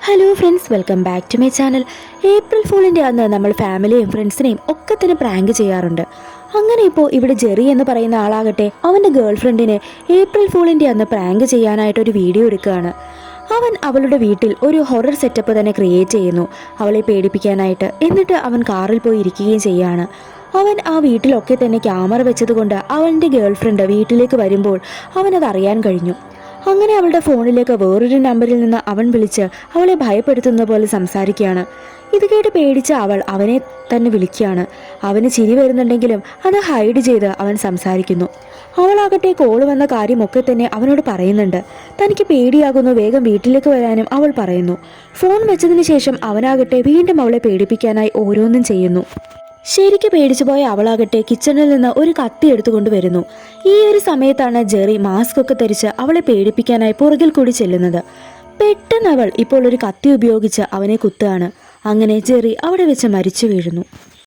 Hello friends, welcome back to my channel. April ഫൂളിൻ്റെ അന്ന് നമ്മൾ ഫാമിലിയും ഫ്രണ്ട്സിനെയും ഒക്കെ തന്നെ പ്രാങ്ക് ചെയ്യാറുണ്ട്. അങ്ങനെ ഇപ്പോൾ ഇവിടെ ജെറി എന്ന് പറയുന്ന ആളാകട്ടെ അവൻ്റെ ഗേൾ ഫ്രണ്ടിനെ ഏപ്രിൽ ഫൂളിൻ്റെ അന്ന് പ്രാങ്ക് ചെയ്യാനായിട്ട് ഒരു വീഡിയോ എടുക്കുകയാണ്. അവൻ അവളുടെ വീട്ടിൽ ഒരു ഹൊറർ സെറ്റപ്പ് തന്നെ ക്രിയേറ്റ് ചെയ്യുന്നു, അവളെ പേടിപ്പിക്കാനായിട്ട്. എന്നിട്ട് അവൻ കാറിൽ പോയി ഇരിക്കുകയും ചെയ്യാണ്. അവൻ ആ വീട്ടിലൊക്കെ തന്നെ ക്യാമറ വെച്ചതുകൊണ്ട് അവൻ്റെ ഗേൾ ഫ്രണ്ട് വീട്ടിലേക്ക് വരുമ്പോൾ അവനത് അറിയാൻ കഴിഞ്ഞു. അങ്ങനെ അവളുടെ ഫോണിലേക്ക് വേറൊരു നമ്പറിൽ നിന്ന് അവൻ വിളിച്ച് അവളെ ഭയപ്പെടുത്തുന്ന പോലെ സംസാരിക്കുകയാണ്. ഇത് കേട്ട് പേടിച്ച അവൾ അവനെ തന്നെ വിളിക്കുകയാണ്. അവന് ചിരി വരുന്നുണ്ടെങ്കിലും അത് ഹൈഡ് ചെയ്ത് അവൻ സംസാരിക്കുന്നു. അവളാകട്ടെ കോള് വന്ന കാര്യമൊക്കെ തന്നെ അവനോട് പറയുന്നുണ്ട്. തനിക്ക് പേടിയാകുന്നു, വേഗം വീട്ടിലേക്ക് വരാനും അവൾ പറയുന്നു. ഫോൺ വെച്ചതിന് ശേഷം അവനാകട്ടെ വീണ്ടും അവളെ പേടിപ്പിക്കാനായി ഓരോന്നും ചെയ്യുന്നു. ശരിക്ക് പേടിച്ചുപോയ അവളാകട്ടെ കിച്ചണിൽ നിന്ന് ഒരു കത്തി എടുത്തുകൊണ്ട് വരുന്നു. ഈ ഒരു സമയത്താണ് ജെറി മാസ്ക് ഒക്കെ ധരിച്ച് അവളെ പേടിപ്പിക്കാനായി പുറകിൽ കൂടി ചെല്ലുന്നത്. പെട്ടെന്ന് അവൾ ഇപ്പോൾ ഒരു കത്തി ഉപയോഗിച്ച് അവനെ കുത്തുകയാണ്. അങ്ങനെ ജെറി അവിടെ വെച്ച് മരിച്ചു വീഴുന്നു.